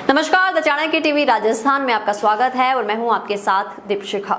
नमस्कार, the Chanakya TV Rajasthan में आपका स्वागत है और मैं हूं आपके साथ दीपशिखा।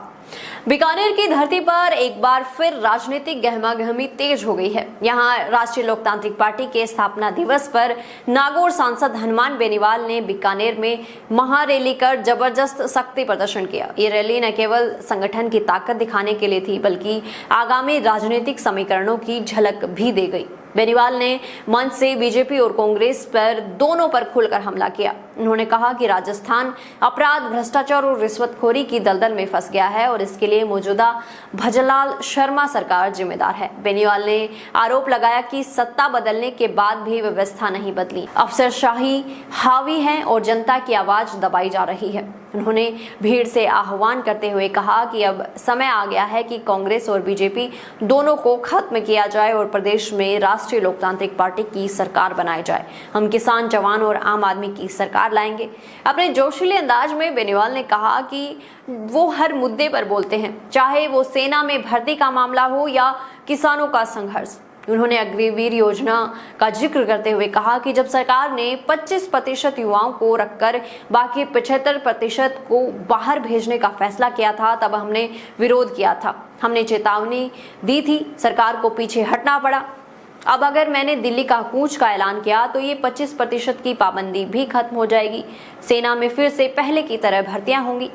बीकानेर की धरती पर एक बार फिर राजनीतिक गहमागहमी तेज हो गई है। यहां राष्ट्रीय लोकतांत्रिक पार्टी के स्थापना दिवस पर नागौर सांसद हनुमान बेनीवाल ने बीकानेर में महारैली कर जबरदस्त शक्ति प्रदर्शन किया। ये रैली न केवल संगठन की ताकत दिखाने के लिए थी, बल्कि आगामी राजनीतिक समीकरणों की झलक भी दे गई। बेनीवाल ने मंच से बीजेपी और कांग्रेस पर दोनों पर खुलकर हमला किया। उन्होंने कहा कि राजस्थान अपराध, भ्रष्टाचार और रिश्वतखोरी की दलदल में फंस गया है और इसके लिए मौजूदा भजनलाल शर्मा सरकार जिम्मेदार है। बेनीवाल ने आरोप लगाया कि सत्ता बदलने के बाद भी व्यवस्था नहीं बदली, अफसरशाही हावी है और जनता की आवाज दबाई जा रही है। उन्होंने भीड़ से आह्वान करते हुए कहा कि अब समय आ गया है कि कांग्रेस और बीजेपी दोनों को खत्म किया जाए और प्रदेश में राष्ट्रीय लोकतांत्रिक पार्टी की सरकार बनाई जाए। हम किसान, जवान और आम आदमी की सरकार लाएंगे। अपने जोशीले अंदाज में बेनीवाल ने कहा कि वो हर मुद्दे पर बोलते हैं, चाहे वो सेना में भर्ती का मामला हो या किसानों का संघर्ष। उन्होंने अग्निवीर योजना का जिक्र करते हुए कहा कि जब सरकार ने 25% युवाओं को रखकर बाकी 75% को बाहर भेजने का फैसला किया था, तब हमने विरोध किया था। हमने चेतावनी दी थी, सरकार को पीछे हटना पड़ा। अब अगर मैंने दिल्ली का कूच का ऐलान किया तो ये 25% की पाबंदी भी खत्म हो जाएगी। सेना में फिर से पहले की तरह भर्तियां होंगी।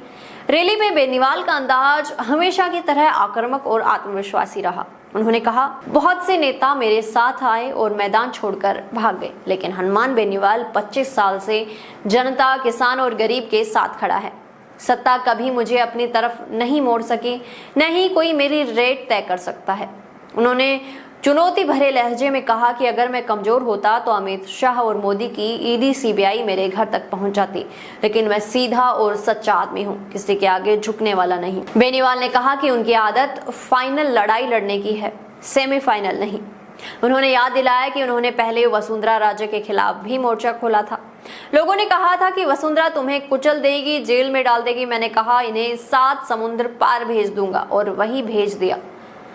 रैली में बेनीवाल का अंदाज हमेशा की तरह आक्रामक और आत्मविश्वासी रहा। उन्होंने कहा, बहुत से नेता मेरे साथ आए और मैदान छोड़कर भाग गए, लेकिन हनुमान बेनीवाल 25 साल से जनता, किसान और गरीब के साथ खड़ा है। सत्ता कभी मुझे अपनी तरफ नहीं मोड़ सकी, न ही कोई मेरी रेट तय कर सकता है। उन्होंने चुनौती भरे लहजे में कहा कि अगर मैं कमजोर होता तो अमित शाह और मोदी की ईडी, सीबीआई मेरे घर तक पहुंच जाती, लेकिन मैं सीधा और सच्चा आदमी हूं, किसी के आगे झुकने वाला नहीं। बेनीवाल ने कहा कि उनकी आदत फाइनल लड़ाई लड़ने की है, सेमीफाइनल नहीं। उन्होंने याद दिलाया कि उन्होंने पहले वसुंधरा राजे के खिलाफ भी मोर्चा खोला था। लोगों ने कहा था कि वसुंधरा तुम्हें कुचल देगी, जेल में डाल देगी। मैंने कहा इन्हें 7 समुद्र पार भेज दूंगा, और वही भेज दिया,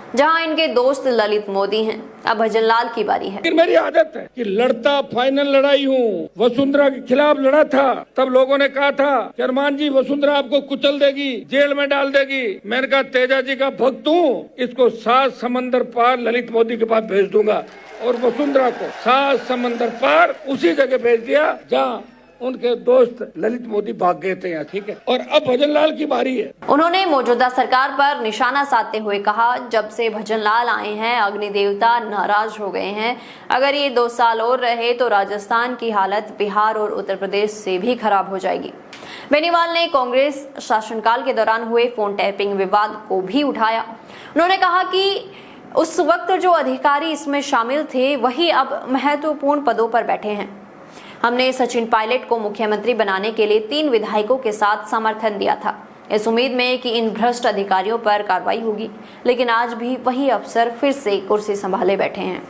जहां इनके दोस्त ललित मोदी हैं। अब भजनलाल की बारी है। मेरी आदत है कि लड़ता फाइनल लड़ाई हूँ। वसुंधरा के खिलाफ लड़ा था, तब लोगों ने कहा था हनुमान जी वसुंधरा आपको कुचल देगी, जेल में डाल देगी। मैंने कहा तेजा जी का भक्त हूँ, इसको 7 समंदर पार ललित मोदी के पास भेज दूंगा, और वसुंधरा को 7 समंदर पार उसी जगह भेज दिया जहाँ उनके दोस्त ललित मोदी भाग गए थे यहाँ। ठीक है, और अब भजनलाल की बारी है। उन्होंने मौजूदा सरकार पर निशाना साधते हुए कहा, जब से भजनलाल आए हैं अग्नि देवता नाराज हो गए हैं। अगर ये 2 साल और रहे तो राजस्थान की हालत बिहार और उत्तर प्रदेश से भी खराब हो जाएगी। बेनीवाल ने कांग्रेस शासनकाल के दौरान हुए फोन टैपिंग विवाद को भी उठाया। उन्होंने कहा कि उस वक्त जो अधिकारी इसमें शामिल थे वही अब महत्वपूर्ण पदों पर बैठे हैं। हमने सचिन पायलट को मुख्यमंत्री बनाने के लिए 3 विधायकों के साथ समर्थन दिया था, इस उम्मीद में कि इन भ्रष्ट अधिकारियों पर कार्रवाई होगी, लेकिन आज भी वही अफसर फिर से कुर्सी संभाले बैठे हैं।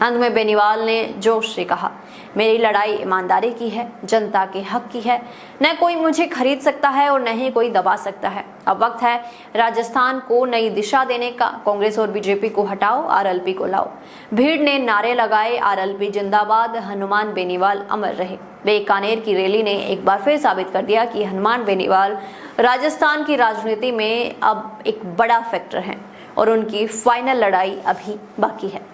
अंत में बेनीवाल ने जोश से कहा, मेरी लड़ाई ईमानदारी की है, जनता के हक की है। न कोई मुझे खरीद सकता है और न ही कोई दबा सकता है। अब वक्त है राजस्थान को नई दिशा देने का। कांग्रेस और बीजेपी को हटाओ, आरएलपी को लाओ। भीड़ ने नारे लगाए, आरएलपी जिंदाबाद, हनुमान बेनीवाल अमर रहे। बीकानेर की रैली ने एक बार फिर साबित कर दिया कि हनुमान बेनीवाल राजस्थान की राजनीति में अब एक बड़ा फैक्टर है और उनकी फाइनल लड़ाई अभी बाकी है।